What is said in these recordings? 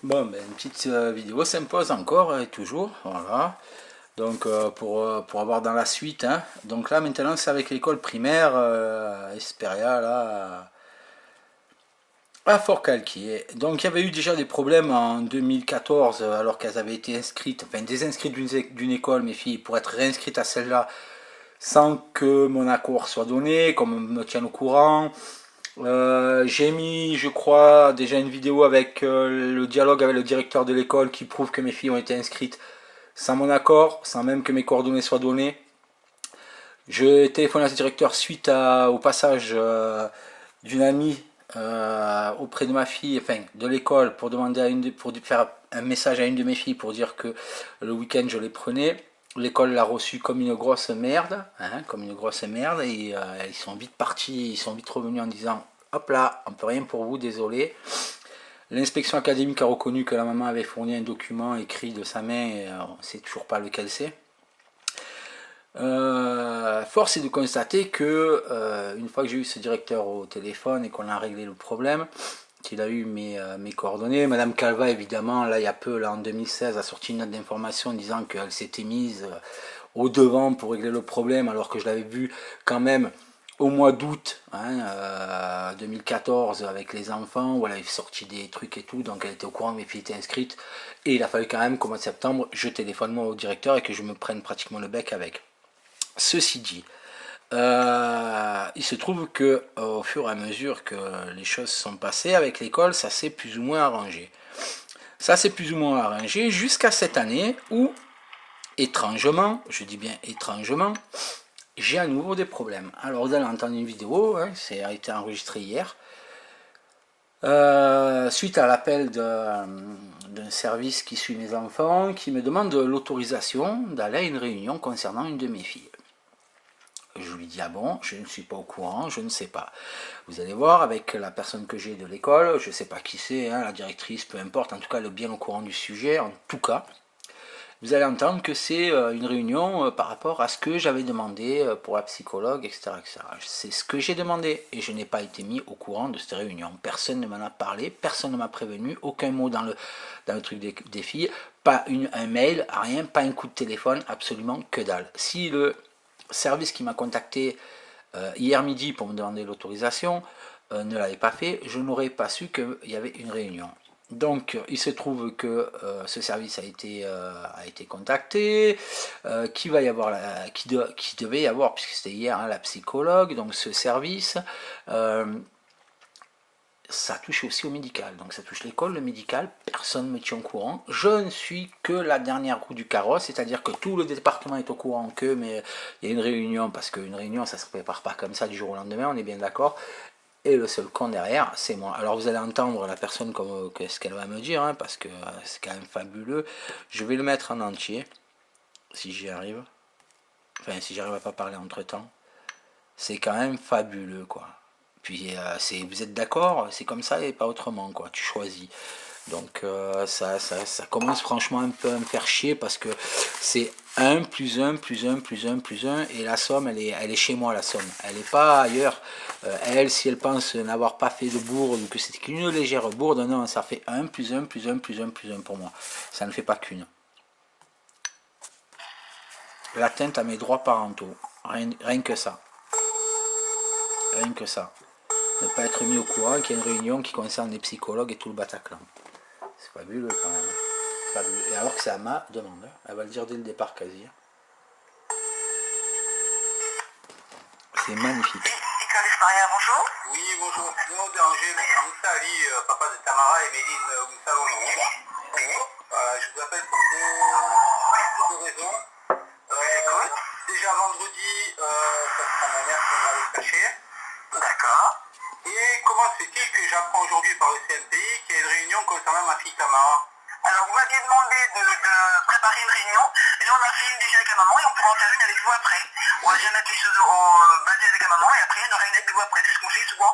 Bon, ben, une petite vidéo s'impose encore et toujours, voilà. Donc pour avoir dans la suite, hein. Donc là maintenant c'est avec l'école primaire Esperia là à Fort-Calquier. Donc il y avait eu déjà des problèmes en 2014 alors qu'elles avaient été inscrites, enfin désinscrites d'une école mes filles pour être réinscrites à celle-là sans que mon accord soit donné, qu'on me tienne au courant. J'ai mis, je crois, déjà une vidéo avec le dialogue avec le directeur de l'école qui prouve que mes filles ont été inscrites sans mon accord, sans même que mes coordonnées soient données. Je téléphone à ce directeur suite au passage d'une amie auprès de ma fille, enfin de l'école, pour demander pour faire un message à une de mes filles pour dire que le week-end je les prenais. L'école l'a reçu comme une grosse merde, hein, comme une grosse merde, et ils sont vite partis, ils sont vite revenus en disant hop là, on peut rien pour vous, désolé. L'inspection académique a reconnu que la maman avait fourni un document écrit de sa main, et on ne sait toujours pas lequel c'est. Force est de constater que une fois que j'ai eu ce directeur au téléphone et qu'on a réglé le problème, qu'il a eu mes coordonnées, Madame Calva évidemment, là il y a peu, là en 2016, a sorti une note d'information disant qu'elle s'était mise au devant pour régler le problème, alors que je l'avais vu quand même au mois d'août 2014 avec les enfants, où elle avait sorti des trucs et tout, donc elle était au courant que mes filles étaient inscrites, et il a fallu quand même qu'au mois de septembre, je téléphone moi au directeur et que je me prenne pratiquement le bec avec. Ceci dit, il se trouve que au fur et à mesure que les choses sont passées avec l'école, ça s'est plus ou moins arrangé. Ça s'est plus ou moins arrangé jusqu'à cette année où, étrangement, je dis bien étrangement, j'ai à nouveau des problèmes. Alors vous allez entendre une vidéo, hein, ça a été enregistré hier, suite à l'appel d'un service qui suit mes enfants, qui me demande l'autorisation d'aller à une réunion concernant une de mes filles. Je lui dis ah bon, je ne suis pas au courant, je ne sais pas. Vous allez voir avec la personne que j'ai de l'école, je ne sais pas qui c'est, hein, la directrice, peu importe, en tout cas elle est bien au courant du sujet, en tout cas. Vous allez entendre que c'est une réunion par rapport à ce que j'avais demandé pour la psychologue, etc., etc. C'est ce que j'ai demandé et je n'ai pas été mis au courant de cette réunion. Personne ne m'en a parlé, personne ne m'a prévenu, aucun mot dans le truc des filles, pas un mail, rien, pas un coup de téléphone, absolument que dalle. Si le service qui m'a contacté hier midi pour me demander l'autorisation ne l'avait pas fait, je n'aurais pas su qu'il y avait une réunion. Donc il se trouve que ce service a été contacté, qu'il va y avoir qui devait y avoir, puisque c'était hier, hein, la psychologue, donc ce service, ça touche aussi au médical, donc ça touche l'école, le médical, personne ne me tient au courant, je ne suis que la dernière roue du carrosse, c'est-à-dire que tout le département est au courant que, mais il y a une réunion, parce qu'une réunion ça ne se prépare pas comme ça du jour au lendemain, on est bien d'accord, et le seul con derrière, c'est moi. Alors vous allez entendre la personne ce qu'elle va me dire, hein, parce que c'est quand même fabuleux, je vais le mettre en entier, si j'y arrive, enfin si j'arrive à pas parler entre temps, c'est quand même fabuleux quoi. Puis vous êtes d'accord, c'est comme ça et pas autrement quoi, tu choisis. Donc ça commence franchement un peu à me faire chier parce que c'est 1 plus 1 plus 1 plus 1 plus 1 et la somme elle est chez moi la somme, elle n'est pas ailleurs. Elle, si elle pense n'avoir pas fait de bourde ou que c'est qu'une légère bourde, non, ça fait 1 plus 1 plus 1 plus 1 plus 1 pour moi, ça ne fait pas qu'une. L'atteinte à mes droits parentaux, rien que ça. Rien que ça. Ne pas être mis au courant qu'il y a une réunion qui concerne les psychologues et tout le Bataclan. C'est fabuleux quand même. Fabuleux. Et alors que c'est à ma demande. Elle va le dire dès le départ quasi. C'est magnifique. Bonjour. Oui, bonjour. Excusez-moi de déranger, mais c'est Moussa Ali, papa de Tamara et Méline Moussa Longin. Oui. Je vous appelle pour deux raisons. Déjà vendredi, ça sera ma mère qui viendra les cacher. D'accord. Et comment se fait-il que j'apprends aujourd'hui par le CNPI qu'il y a une réunion concernant ma fille Tamara? Alors vous m'aviez demandé de préparer une réunion, et là on a fait une déjà avec la maman et on pourra en faire une avec vous après. On va déjà mettre les choses basées avec la maman et après on aura une avec vous après. C'est ce qu'on fait souvent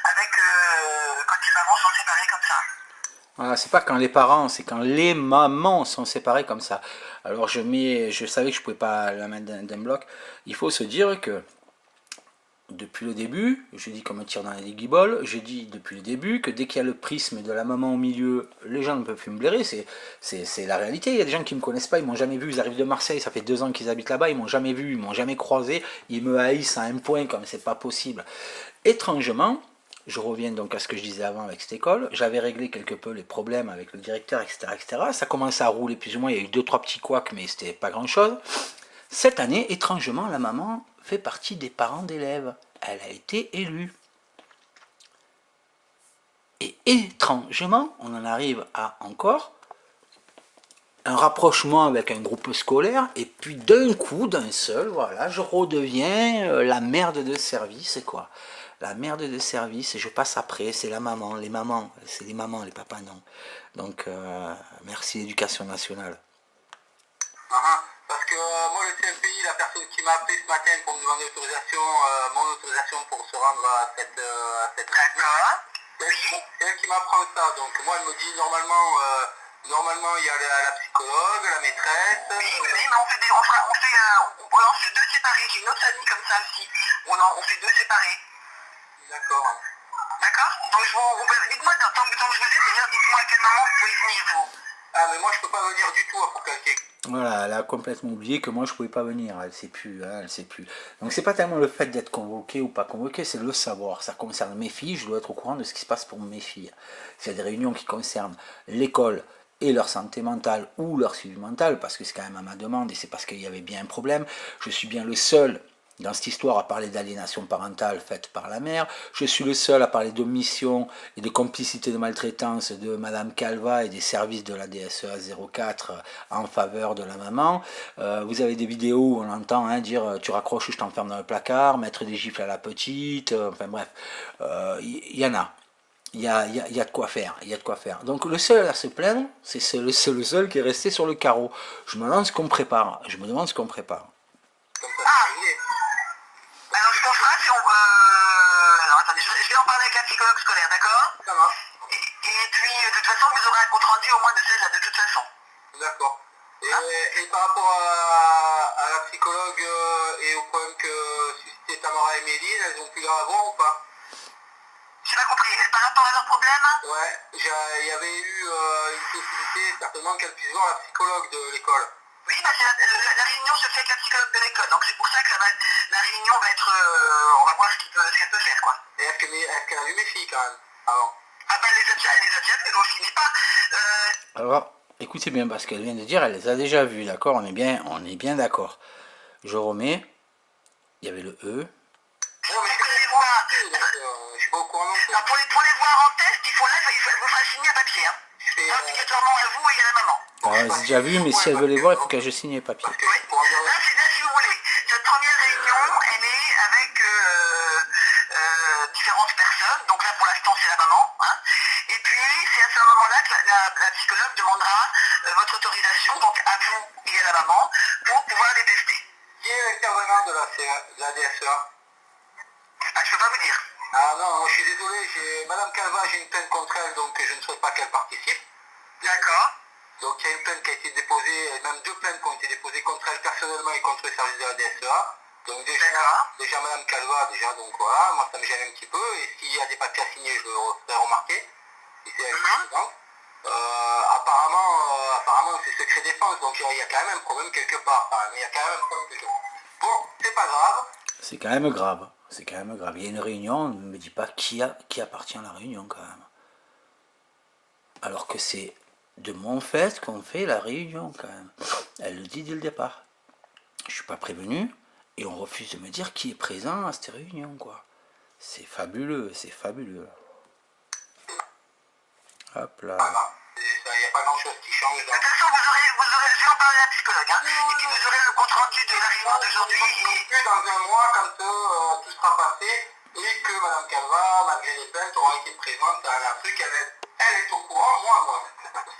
avec quand les parents sont séparés comme ça. Voilà, c'est pas quand les parents, c'est quand les mamans sont séparées comme ça. Alors je savais que je pouvais pas la mettre d'un bloc. Il faut se dire que depuis le début, je dis comme un tir dans les guibolles, je dis depuis le début que dès qu'il y a le prisme de la maman au milieu, les gens ne peuvent plus me blairer, c'est la réalité. Il y a des gens qui ne me connaissent pas, ils m'ont jamais vu, ils arrivent de Marseille, ça fait 2 ans qu'ils habitent là-bas, ils m'ont jamais vu, ils m'ont jamais croisé, ils me haïssent à un point comme c'est pas possible. Étrangement, je reviens donc à ce que je disais avant avec cette école, j'avais réglé quelque peu les problèmes avec le directeur, etc., etc. Ça commençait à rouler plus ou moins, il y a eu 2-3 petits couacs, mais c'était pas grand-chose. Cette année, étrangement, la maman fait partie des parents d'élèves. Elle a été élue. Et étrangement, on en arrive à encore un rapprochement avec un groupe scolaire, et puis d'un coup, d'un seul, voilà, je redeviens la merde de service, quoi. La merde de service, et je passe après, c'est la maman, les mamans, c'est les mamans, les papas, non. Donc, merci l'éducation nationale. Parce que moi, le CMPI, la personne qui m'a appelé ce matin pour me demander l'autorisation, mon autorisation pour se rendre à cette c'est elle qui m'apprend ça. Donc moi, elle me dit normalement il y a la psychologue, la maîtresse. Oui, mais on fait deux séparés. J'ai une autre famille comme ça aussi. On fait deux séparés. D'accord. D'accord. Donc dites-moi, tant que je vous ai, c'est-à-dire dites-moi à quel moment vous pouvez venir vous. Ah mais moi je peux pas venir du tout pour quelqu'un. Voilà, elle a complètement oublié que moi je pouvais pas venir, elle sait plus, hein, elle sait plus. Donc c'est pas tellement le fait d'être convoqué ou pas convoqué, c'est le savoir. Ça concerne mes filles, je dois être au courant de ce qui se passe pour mes filles. S'il y a des réunions qui concernent l'école et leur santé mentale ou leur suivi mental, parce que c'est quand même à ma demande et c'est parce qu'il y avait bien un problème, je suis bien le seul dans cette histoire à parler d'aliénation parentale faite par la mère. Je suis le seul à parler d'omission et de complicité de maltraitance de Madame Calva et des services de la DSEA 04 en faveur de la maman. Vous avez des vidéos où on entend dire tu raccroches, je t'enferme dans le placard, mettre des gifles à la petite, enfin bref, y en a. Il y a de quoi faire, il y a de quoi faire. Donc le seul à se plaindre, c'est le seul qui est resté sur le carreau. Je me demande ce qu'on prépare. Je me demande ce qu'on prépare. Alors je pense pas si on... alors attendez, je vais en parler avec la psychologue scolaire, d'accord? Ça marche. Et puis de toute façon vous aurez un compte rendu au moins de celle-là, de toute façon. D'accord. Et par rapport à la psychologue et au problème que suscitait Tamara et Méline, elles ont pu la avoir ou pas? J'ai pas compris. Par rapport à leur problème? Ouais, il y avait eu une possibilité certainement qu'elle puisse voir la psychologue de l'école. Oui, bah la réunion se fait avec la psychologue de l'école, donc c'est pour ça que la réunion va être... on va voir ce qu'elle peut faire, quoi. Et est-ce qu'elle a vu mes filles quand même, avant? Ah bah elle les a déjà vues, donc il n'est pas... Alors, écoutez bien, parce qu'elle vient de dire, elle les a déjà vus, d'accord, on est bien d'accord. Je remets, il y avait le E. Non, mais je suis pas au courant non plus. Pour les voir en test, il vous fera signer un papier, hein. Obligatoirement à vous et à la maman. Alors, j'ai déjà vu, mais si elle veut les voir, il faut que je signe les papiers. Oui. Là, si vous voulez, cette première réunion, elle est avec différentes personnes. Donc là, pour l'instant, c'est la maman. Hein. Et puis, c'est à ce moment-là que la psychologue demandera votre autorisation, donc à vous et à la maman, pour pouvoir les tester. Qui est l'intervenant de la DSEA? Ah, je peux pas vous dire. Ah non, moi je suis désolé, Madame Calva, j'ai une plainte contre elle, donc je ne souhaite pas qu'elle participe. D'accord. Donc il y a une plainte qui a été déposée, et même 2 plaintes qui ont été déposées contre elle personnellement et contre le service de la DSEA. Donc déjà Madame Calva, donc voilà, moi ça me gêne un petit peu, et s'il y a des papiers à signer, je le ferai remarquer. Si c'est elle qui présente. Apparemment c'est secret défense, donc il y a quand même un problème quelque part. Il y a quand même un problème quelque part. Bon, c'est pas grave. C'est quand même grave. C'est quand même grave. Il y a une réunion, on ne me dit pas qui appartient à la réunion quand même. Alors que c'est de mon fait qu'on fait la réunion quand même. Elle le dit dès le départ. Je suis pas prévenu et on refuse de me dire qui est présent à cette réunion, quoi. C'est fabuleux, c'est fabuleux. Hop là. Il n'y a pas grand chose qui change. De toute façon, je vais en parler à la psychologue, hein, et puis vous aurez le compte rendu de la réunion d'aujourd'hui. Et dans un mois, quand tout sera passé, et que Mme Calva, malgré les plaintes, aura été présente à la truc, elle est au courant, moi.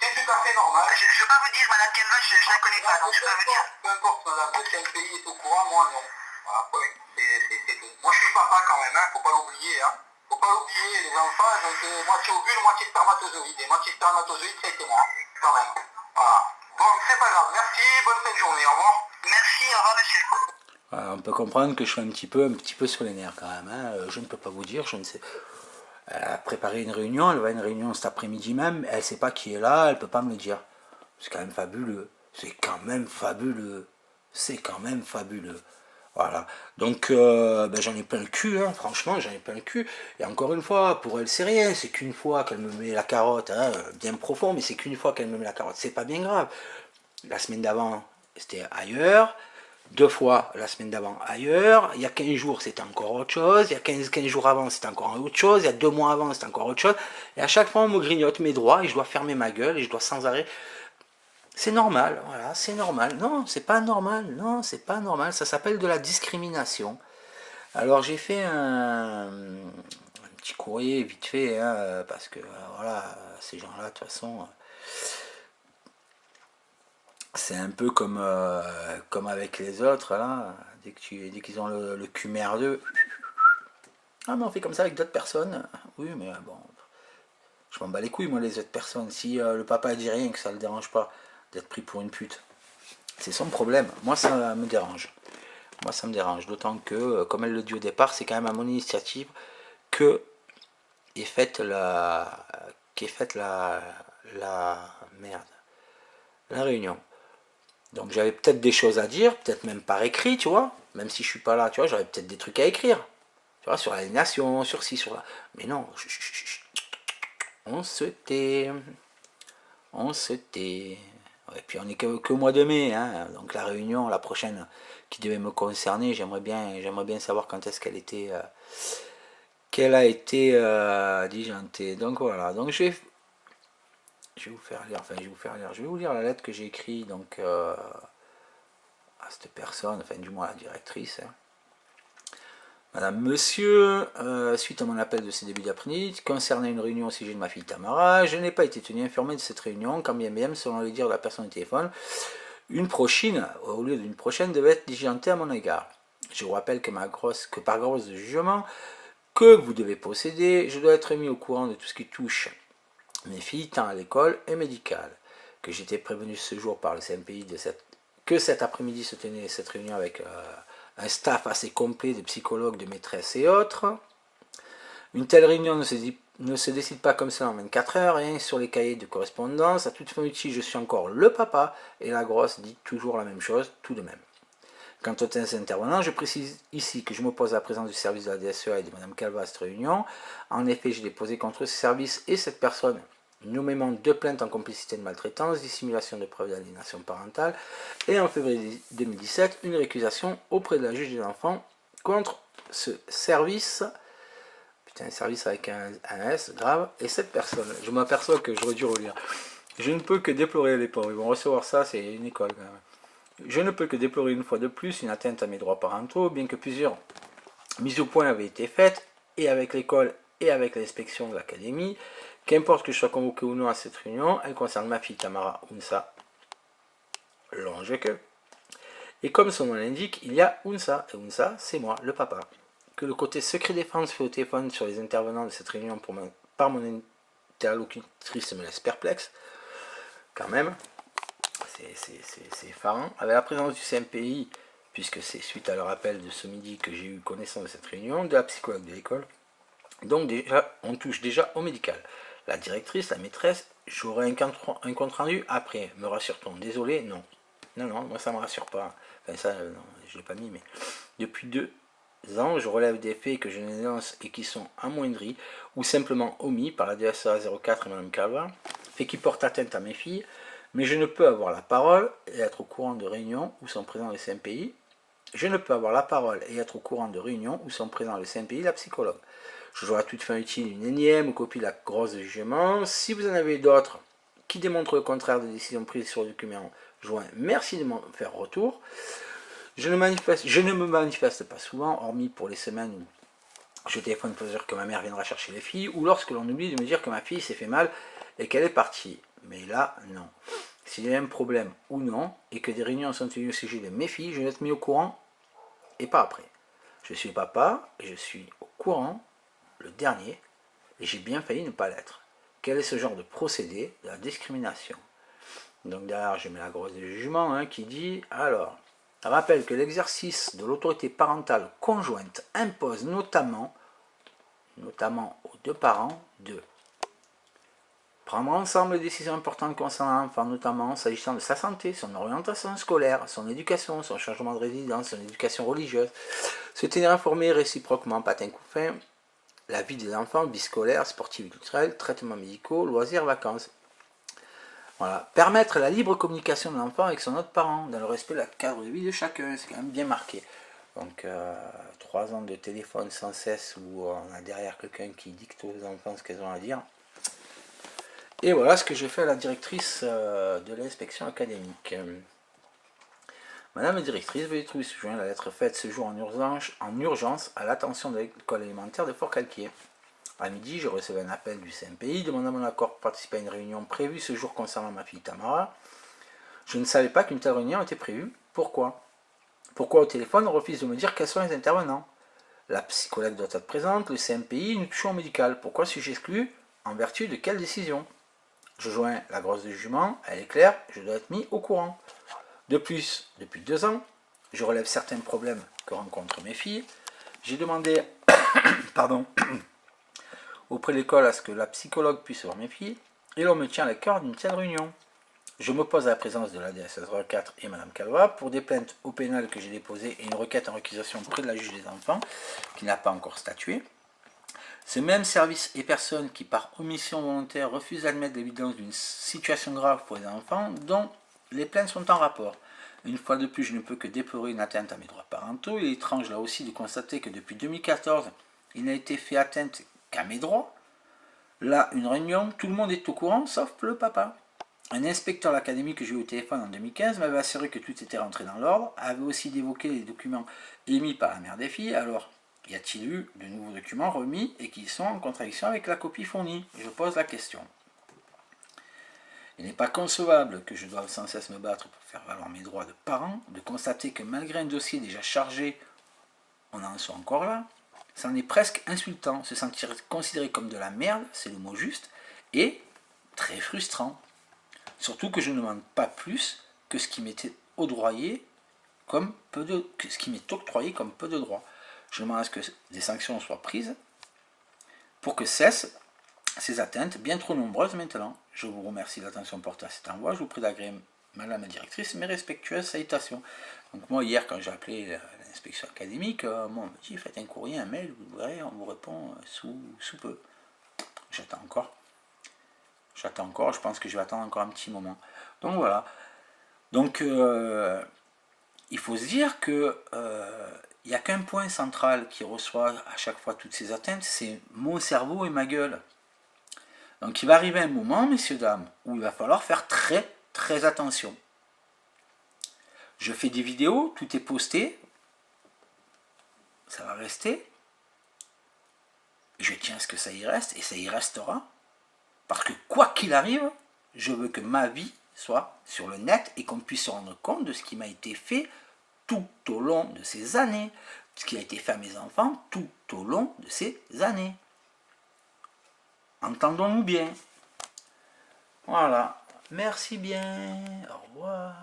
C'est tout à fait normal. Je ne peux pas vous dire, Mme Calva, je ne la connais pas, donc je peux pas vous dire. Peu importe, madame, le CNPI est au courant, moi non. Voilà, c'est tout. Moi je suis papa quand même, faut pas l'oublier, hein. Faut pas oublier, les enfants, ils ont été moitié ovule, moitié spermatozoïde. Et moitié spermatozoïde, ça a été moi, quand même. Voilà. Bon, c'est pas grave. Merci, bonne fin de journée. Au revoir. Merci, au revoir, monsieur. Voilà, on peut comprendre que je suis un petit peu sur les nerfs quand même, hein. Je ne peux pas vous dire, je ne sais. Elle a préparé une réunion, elle va à une réunion cet après-midi même, elle ne sait pas qui est là, elle ne peut pas me le dire. C'est quand même fabuleux. C'est quand même fabuleux. C'est quand même fabuleux. Voilà. Donc ben, j'en ai plein le cul, hein. Franchement, j'en ai plein le cul. Et encore une fois, pour elle, c'est rien. C'est qu'une fois qu'elle me met la carotte, hein, bien profond, mais c'est qu'une fois qu'elle me met la carotte. C'est pas bien grave. La semaine d'avant, c'était ailleurs. 2 fois la semaine d'avant ailleurs, il y a 15 jours c'était encore autre chose, il y a 15 jours avant c'était encore autre chose, il y a 2 mois avant c'était encore autre chose, et à chaque fois on me grignote mes droits et je dois fermer ma gueule et je dois sans arrêt. C'est normal, voilà, c'est normal. Non, c'est pas normal, non, c'est pas normal, ça s'appelle de la discrimination. Alors j'ai fait un petit courrier vite fait, hein, parce que voilà, ces gens-là, de toute façon, c'est un peu comme avec les autres, là, dès qu'ils ont le cul merdeux. Ah, mais on fait comme ça avec d'autres personnes. Oui, mais bon, je m'en bats les couilles, moi, les autres personnes. Si le papa dit rien, que ça le dérange pas d'être pris pour une pute, c'est son problème. Moi, ça me dérange. Moi, ça me dérange. D'autant que, comme elle le dit au départ, c'est quand même à mon initiative que est faite la merde, la réunion. Donc j'avais peut-être des choses à dire, peut-être même par écrit, tu vois. Même si je suis pas là, tu vois, j'aurais peut-être des trucs à écrire. Tu vois, sur l'aliénation, sur ci, sur là. Mais non, on se tait. On se tait. Et puis on est que au mois de mai, hein. Donc la réunion, la prochaine qui devait me concerner, j'aimerais bien savoir quand est-ce qu'elle a été digentée. Donc voilà. Donc je vais vous faire lire. Enfin, je vais vous faire lire. Je vais vous lire la lettre que j'ai écrite donc à cette personne, enfin du moins à la directrice, hein. Madame, monsieur, suite à mon appel de ce début d'après-midi, concernant une réunion au sujet de ma fille Tamara, je n'ai pas été tenu informé de cette réunion, quand bien même, selon les dires de la personne au téléphone, une prochaine, au lieu d'une prochaine, devait être diligentée à mon égard. Je vous rappelle que par grosse de jugement que vous devez posséder, je dois être mis au courant de tout ce qui touche mes filles, tant à l'école et médicale, que j'étais prévenu ce jour par le CMPI que cet après-midi se tenait cette réunion avec un staff assez complet de psychologues, de maîtresses et autres. Une telle réunion ne se décide pas comme ça en 24 heures, rien sur les cahiers de correspondance. À toute fin utile, je suis encore le papa, et la grosse dit toujours la même chose, tout de même. Quant aux intervenants, je précise ici que je m'oppose à la présence du service de la DSEA et de Mme Calva à cette réunion. En effet, j'ai déposé contre ce service et cette personne nommément 2 plaintes en complicité de maltraitance, dissimulation de preuves d'aliénation parentale, et en février 2017, une récusation auprès de la juge des enfants contre ce service, putain, service avec un S, grave, et cette personne. Je m'aperçois que j'aurais dû relire. Je ne peux que déplorer les pauvres, ils vont recevoir ça, c'est une école quand même. Je ne peux que déplorer une fois de plus une atteinte à mes droits parentaux, bien que plusieurs mises au point avaient été faites, et avec l'école et avec l'inspection de l'académie. Qu'importe que je sois convoqué ou non à cette réunion, elle concerne ma fille Tamara Unsa Longeque. Et comme son nom l'indique, il y a Unsa, et Unsa, c'est moi, le papa. Que le côté secret défense fait au téléphone sur les intervenants de cette réunion par mon interlocutrice me laisse perplexe, quand même, c'est effarant. Avec la présence du CMPI, puisque c'est suite à leur appel de ce midi que j'ai eu connaissance de cette réunion, de la psychologue de l'école, donc déjà, on touche déjà au médical. La directrice, la maîtresse, j'aurai un compte rendu après. Me rassure-t-on? Désolé, non. Non, moi ça me rassure pas. Enfin ça, non, je l'ai pas mis, mais depuis 2 ans, je relève des faits que je dénonce et qui sont amoindris ou simplement omis par la DSA 04 et Mme Calva, faits qui portent atteinte à mes filles, mais je ne peux avoir la parole et être au courant de réunions où sont présents les CMPI. Je ne peux avoir la parole et être au courant de réunions où sont présents le CMPI et la psychologue. Je jouerai à toute fin utile une énième copie de la grosse de jugement. Si vous en avez d'autres qui démontrent le contraire des décisions prises sur le document joint, merci de m'en faire retour. Je ne me manifeste pas souvent, hormis pour les semaines où je téléphone pour dire que ma mère viendra chercher les filles, ou lorsque l'on oublie de me dire que ma fille s'est fait mal et qu'elle est partie. Mais là, non. S'il y a un problème ou non, et que des réunions sont tenues au sujet de mes filles, je vais être mis au courant, et pas après. Je suis papa, et je suis au courant, le dernier, et j'ai bien failli ne pas l'être. Quel est ce genre de procédé de la discrimination? Donc derrière, je mets la grosse de jugement qui dit, alors, rappelle que l'exercice de l'autorité parentale conjointe impose notamment aux deux parents de prendre ensemble les décisions importantes concernant l'enfant, notamment s'agissant de sa santé, son orientation scolaire, son éducation, son changement de résidence, son éducation religieuse, se tenir informé réciproquement, patin coup fin, la vie des enfants, vie scolaire, sportive et culturelle, traitements médicaux, loisirs, vacances. Voilà. Permettre la libre communication de l'enfant avec son autre parent, dans le respect de la cadre de vie de chacun, c'est quand même bien marqué. Donc 3 ans de téléphone sans cesse où on a derrière quelqu'un qui dicte aux enfants ce qu'elles ont à dire. Et voilà ce que j'ai fait à la directrice de l'inspection académique. Madame la directrice, veuillez trouver sous-joint la lettre faite ce jour en urgence à l'attention de l'école élémentaire de Fort-Calquier. À midi, je recevais un appel du CMPI demandant mon accord pour participer à une réunion prévue ce jour concernant ma fille Tamara. Je ne savais pas qu'une telle réunion était prévue. Pourquoi? Pourquoi au téléphone on refuse de me dire quels sont les intervenants? La psychologue doit être présente, le CMPI, nous touchons au médical. Pourquoi suis-je exclu? En vertu de quelle décision? Je joins la grosse de jugement, elle est claire, je dois être mis au courant. De plus, depuis 2 ans, je relève certains problèmes que rencontrent mes filles. J'ai demandé auprès de l'école à ce que la psychologue puisse voir mes filles, et l'on me tient à cœur d'une telle réunion. Je m'oppose à la présence de l'ADS 04 et Mme Calva pour des plaintes au pénal que j'ai déposées et une requête en récusation auprès de la juge des enfants, qui n'a pas encore statué. Ce même service et personne qui, par omission volontaire, refuse d'admettre l'évidence d'une situation grave pour les enfants dont les plaintes sont en rapport. Une fois de plus, je ne peux que déplorer une atteinte à mes droits parentaux. Il est étrange là aussi de constater que depuis 2014, il n'a été fait atteinte qu'à mes droits. Là, une réunion, tout le monde est au courant, sauf le papa. Un inspecteur de l'académie que j'ai eu au téléphone en 2015 m'avait assuré que tout était rentré dans l'ordre, avait aussi évoqué les documents émis par la mère des filles. Alors, y a-t-il eu de nouveaux documents remis et qui sont en contradiction avec la copie fournie? Je pose la question. Il n'est pas concevable que je doive sans cesse me battre pour faire valoir mes droits de parent, de constater que malgré un dossier déjà chargé, on en soit encore là. C'en est presque insultant, se sentir considéré comme de la merde, c'est le mot juste, et très frustrant. Surtout que je ne demande pas plus que ce qui m'est octroyé comme peu de droits. Je demande à ce que des sanctions soient prises pour que cessent ces atteintes bien trop nombreuses maintenant. Je vous remercie de l'attention portée à cet envoi. Je vous prie d'agréer, Madame la directrice, mes respectueuses salutations. Donc moi, hier, quand j'ai appelé l'inspection académique, on m'a dit, faites un courrier, un mail, vous verrez, on vous répond sous peu. J'attends encore, je pense que je vais attendre encore un petit moment. Donc voilà. Donc, il faut se dire que il n'y a qu'un point central qui reçoit à chaque fois toutes ces atteintes, c'est mon cerveau et ma gueule. Donc il va arriver un moment, messieurs, dames, où il va falloir faire très, très attention. Je fais des vidéos, tout est posté, ça va rester. Je tiens à ce que ça y reste, et ça y restera. Parce que quoi qu'il arrive, je veux que ma vie soit sur le net et qu'on puisse se rendre compte de ce qui m'a été fait tout au long de ces années. Ce qui a été fait à mes enfants tout au long de ces années. Entendons-nous bien. Voilà. Merci bien. Au revoir.